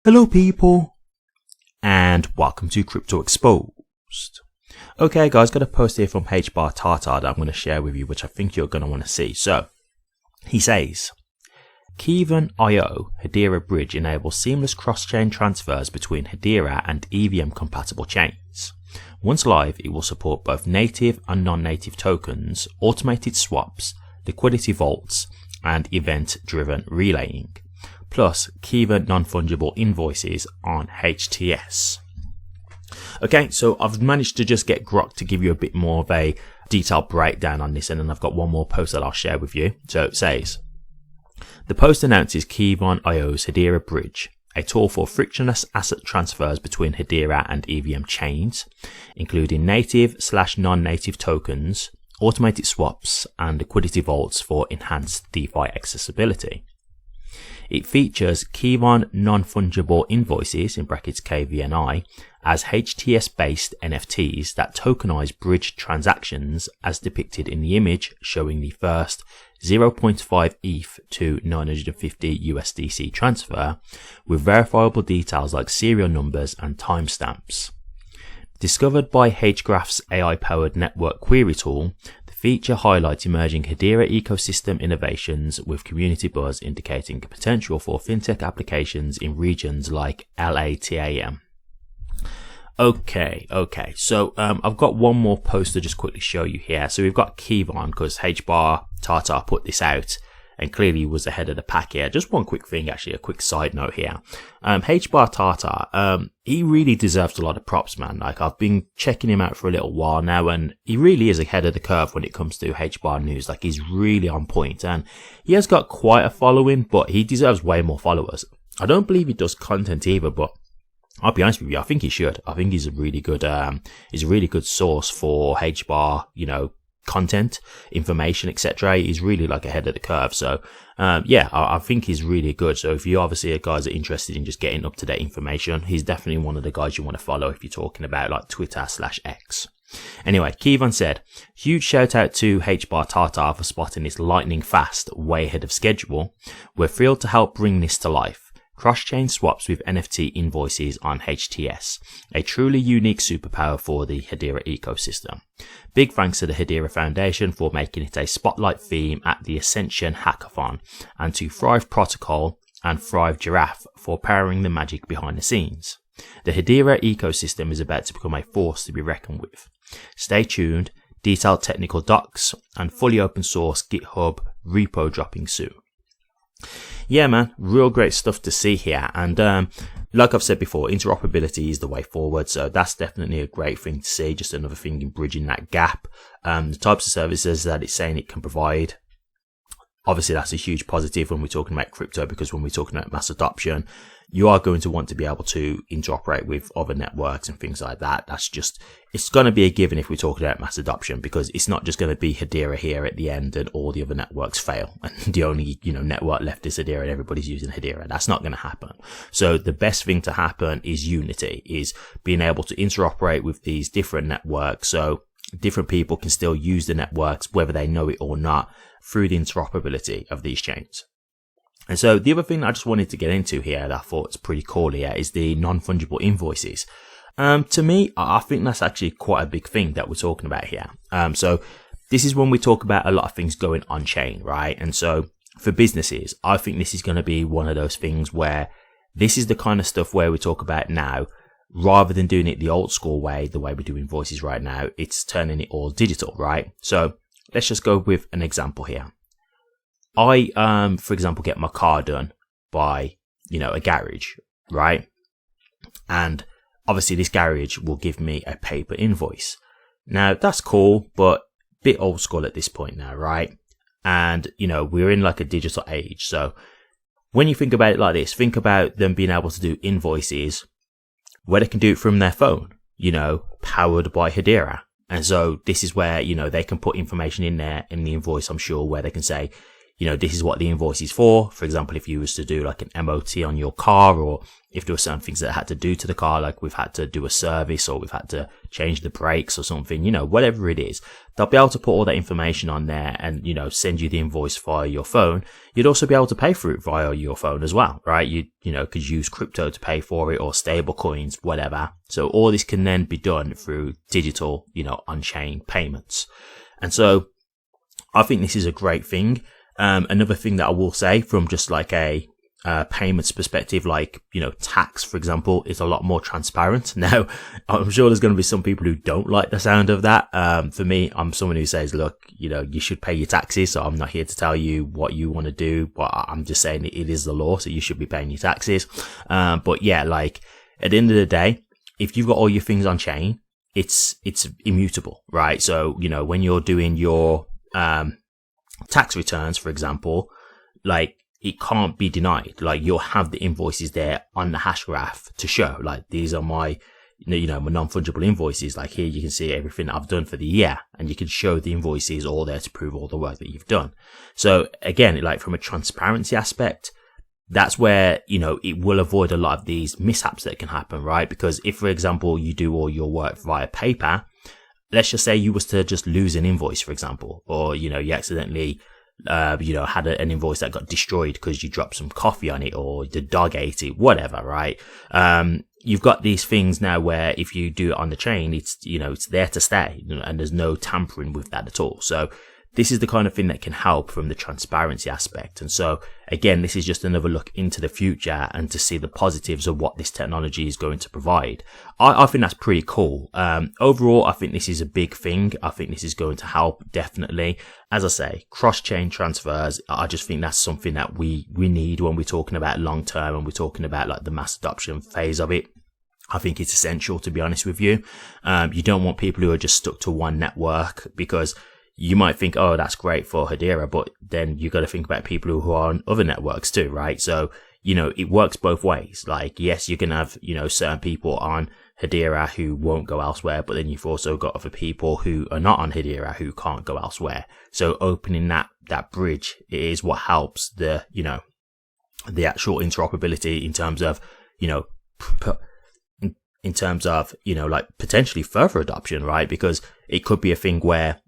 Hello people, and welcome to Crypto Exposed. Okay guys, got a post here from HBAR Tartar that I'm going to share with you, which I think you're going to want to see. So, he says, Kevin.io Hedera Bridge enables seamless cross-chain transfers between Hedera and EVM compatible chains. Once live, it will support both native and non-native tokens, automated swaps, liquidity vaults, and event-driven relaying, plus Kiva non-fungible invoices on HTS. Okay, so I've managed to just get Grok to give you a bit more of a detailed breakdown on this, and then I've got one more post that I'll share with you. So it says, the post announces Kevin.io's Hedera Bridge, a tool for frictionless asset transfers between Hedera and EVM chains, including native/non-native tokens, automated swaps, and liquidity vaults for enhanced DeFi accessibility. It features Kevin non-fungible invoices, in brackets KVNI, as HTS-based NFTs that tokenize bridge transactions as depicted in the image, showing the first 0.5 ETH to 950 USDC transfer, with verifiable details like serial numbers and timestamps. Discovered by hashgraph's AI-powered network query tool, feature highlights emerging Hedera ecosystem innovations, with community buzz indicating potential for fintech applications in regions like LATAM. Okay, so I've got one more post to just quickly show you here. So we've got Kevin, because HBAR Tartar put this out and clearly was ahead of the pack here. Just one quick thing, actually, a quick side note here. HBAR Tartar, he really deserves a lot of props, man. Like, I've been checking him out for a little while now, and he really is ahead of the curve when it comes to HBAR news. Like, he's really on point, and he has got quite a following, but he deserves way more followers. I don't believe he does content either, but I'll be honest with you, I think he should. I think he's a really good, source for HBAR, content, information, etc. He's really like ahead of the curve. So I think he's really good. So if you obviously guys are interested in just getting up to date information, he's definitely one of the guys you want to follow if you're talking about like Twitter/X. Anyway, Kevin said, huge shout out to HBAR Tartar for spotting this lightning fast, way ahead of schedule. We're thrilled to help bring this to life. Cross-chain swaps with NFT invoices on HTS, a truly unique superpower for the Hedera ecosystem. Big thanks to the Hedera Foundation for making it a spotlight theme at the Ascension Hackathon, and to Thrive Protocol and Thrive Giraffe for powering the magic behind the scenes. The Hedera ecosystem is about to become a force to be reckoned with. Stay tuned, detailed technical docs and fully open source GitHub repo dropping soon. Yeah, man, real great stuff to see here. And like I've said before, interoperability is the way forward. So that's definitely a great thing to see. Just another thing in bridging that gap. The types of services that it's saying it can provide. Obviously, that's a huge positive when we're talking about crypto, because when we're talking about mass adoption, you are going to want to be able to interoperate with other networks and things like that. That's just, it's going to be a given if we're talking about mass adoption, because it's not just going to be Hedera here at the end and all the other networks fail and the only, network left is Hedera and everybody's using Hedera. That's not going to happen. So the best thing to happen is unity, is being able to interoperate with these different networks. So different people can still use the networks, whether they know it or not, through the interoperability of these chains. And so the other thing I just wanted to get into here that I thought was pretty cool here is the non-fungible invoices. To me, I think that's actually quite a big thing that we're talking about here. So this is when we talk about a lot of things going on chain, right? And so for businesses, I think this is going to be one of those things where this is the kind of stuff where we talk about now, rather than doing it the old school way, the way we do invoices right now, it's turning it all digital, right? So let's just go with an example here. I, for example, get my car done by, a garage, right? And obviously this garage will give me a paper invoice. Now that's cool, but a bit old school at this point now, right? And, we're in like a digital age. So when you think about it like this, think about them being able to do invoices where they can do it from their phone, powered by Hedera. And so this is where, they can put information in there in the invoice, I'm sure, where they can say, this is what the invoice is for. For example, if you was to do like an MOT on your car, or if there were certain things that had to do to the car, like we've had to do a service, or we've had to change the brakes or something, whatever it is, they'll be able to put all that information on there and, send you the invoice via your phone. You'd also be able to pay for it via your phone as well, right? You could use crypto to pay for it, or stable coins, whatever. So all this can then be done through digital, on-chain payments. And so I think this is a great thing. Another thing that I will say from just like a payments perspective, like, tax, for example, is a lot more transparent. Now, I'm sure there's going to be some people who don't like the sound of that. For me, I'm someone who says, look, you should pay your taxes. So I'm not here to tell you what you want to do, but I'm just saying it is the law. So you should be paying your taxes. But yeah, like at the end of the day, if you've got all your things on chain, it's immutable, right? So, when you're doing your, tax returns, for example, like it can't be denied. Like you'll have the invoices there on the hash graph to show, like these are my, my non-fungible invoices. Like here you can see everything that I've done for the year, and you can show the invoices all there to prove all the work that you've done. So again, like from a transparency aspect, that's where, it will avoid a lot of these mishaps that can happen, right? Because if, for example, you do all your work via paper, let's just say you was to just lose an invoice, for example, or, you accidentally, had an invoice that got destroyed because you dropped some coffee on it, or the dog ate it, whatever, right? You've got these things now where if you do it on the chain, it's, it's there to stay, and there's no tampering with that at all. So this is the kind of thing that can help from the transparency aspect. And so again, this is just another look into the future and to see the positives of what this technology is going to provide. I think that's pretty cool. Overall, I think this is a big thing. I think this is going to help, definitely. As I say, cross-chain transfers, I just think that's something that we need when we're talking about long term, and we're talking about like the mass adoption phase of it. I think it's essential, to be honest with you. You don't want people who are just stuck to one network, because you might think, oh, that's great for Hedera, but then you got to think about people who are on other networks too, right? So, it works both ways. Like, yes, you can have, certain people on Hedera who won't go elsewhere, but then you've also got other people who are not on Hedera who can't go elsewhere. So opening that bridge is what helps the actual interoperability in terms of, like potentially further adoption, right? Because it could be a thing where,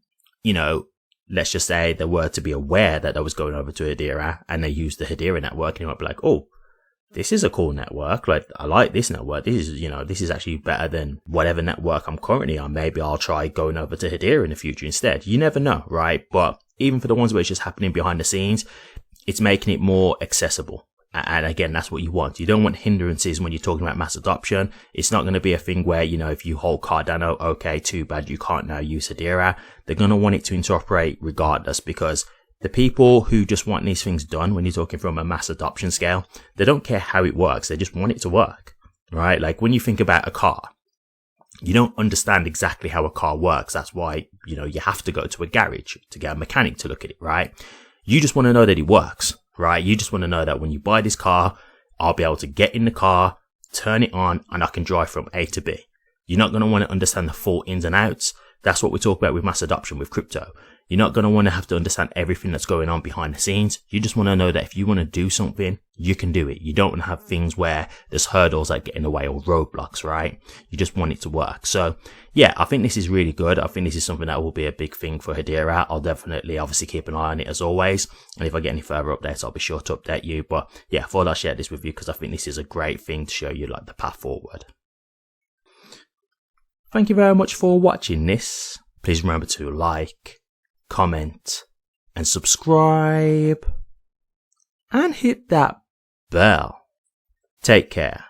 let's just say they were to be aware that I was going over to Hedera, and they use the Hedera network, and you might be like, oh, this is a cool network. Like, I like this network. This is actually better than whatever network I'm currently on. Maybe I'll try going over to Hedera in the future instead. You never know, right? But even for the ones where it's just happening behind the scenes, it's making it more accessible. And again, that's what you want. You don't want hindrances when you're talking about mass adoption. It's not going to be a thing where, if you hold Cardano, okay, too bad, you can't now use Hedera. They're going to want it to interoperate regardless, because the people who just want these things done, when you're talking from a mass adoption scale, they don't care how it works. They just want it to work, right? Like when you think about a car, you don't understand exactly how a car works. That's why, you have to go to a garage to get a mechanic to look at it, right? You just want to know that it works. Right? You just want to know that when you buy this car, I'll be able to get in the car, turn it on, and I can drive from A to B. You're not going to want to understand the full ins and outs. That's what we talk about with mass adoption with crypto. You're not going to want to have to understand everything that's going on behind the scenes. You just want to know that if you want to do something, you can do it. You don't want to have things where there's hurdles that get in the way or roadblocks, right? You just want it to work. So yeah, I think this is really good. I think this is something that will be a big thing for Hedera. I'll definitely obviously keep an eye on it as always. And if I get any further updates, I'll be sure to update you. But yeah, I thought I'd share this with you because I think this is a great thing to show you like the path forward. Thank you very much for watching this. Please remember to like, comment, and subscribe, and hit that bell. Take care.